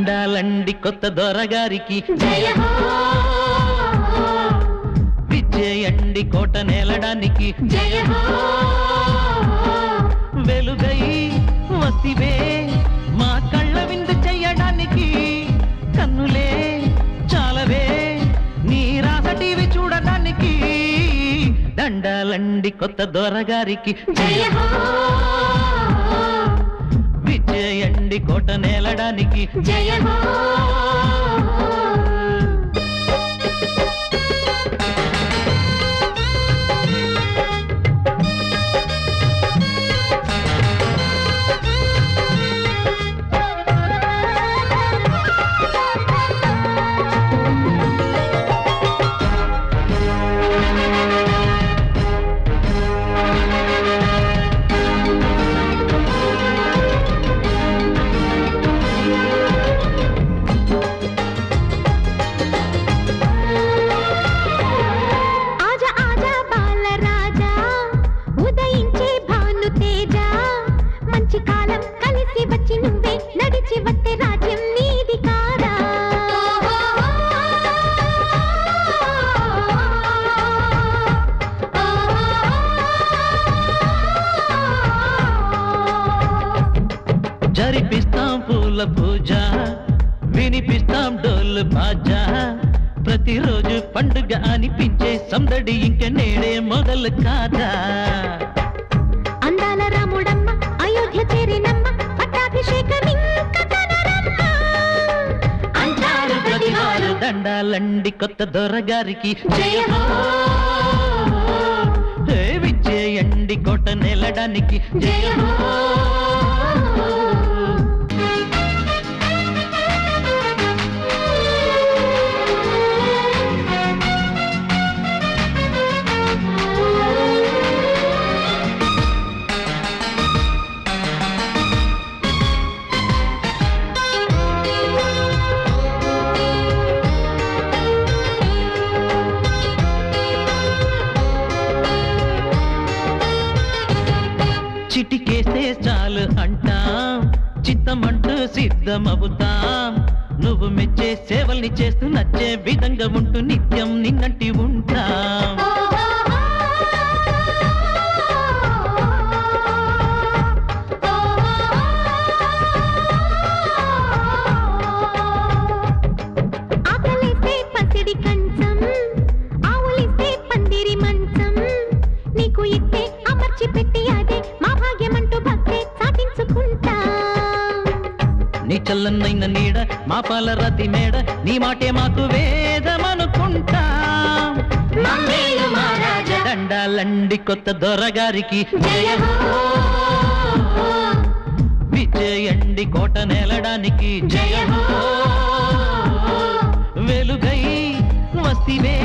దండాలండి కొత్త దొరగారికి జయ హో విజయండి కోట నేలడానికి జయ హో వెలుగై వసివే మా కళ్ళ విందు చెయ్యడానికి కన్నులే చాలవే నీ రాస టీవీ చూడడానికి దండాలండి కొత్త దొరగారికి జయ హో విజయండి కోట నేలడానికి జయ హో జరిపిస్తాం పూల పూజ వినిపిస్తాం డోలు బాజా ప్రతిరోజు పండుగ అనిపించే సందడి ఇంక నేడే మొదలు కాదా అందాల రాముడమ్మ అయోధ్య చేరినమ్మ పట్టాభిషేకం అంటారు ప్రతివారు దండాలండి కొత్త దొరగారికి జయ హో విజయండి కోట నెలడానికి జయ హో చిటికేస్తే చాలు అంటాం చిత్తమంటూ సిద్ధమవుతాం నువ్వు మెచ్చే సేవల్ని చేస్తూ నచ్చే విధంగా ఉంటూ నిత్యం నిన్నంటి ఉంటాం ఆకలిస్తే పసిడి కంచం ఆవులిస్తే పందిరి మంచం నీకు ఇస్తే అమర్చి పెట్టి అదే మా భాగ్యమంటూ భక్తే సాధించుకుంటా నీ చల్లన్నైన నీడ మా పాల రతి మేడ నీ మాటే మాకు వేదమనుకుంటాం మమ్మేలు మహారాజా దండాలండి కొత్త దొరగారికి జయ హో విజయండి కోట నేలడానికి జయ హో వెలుగై వస్తివే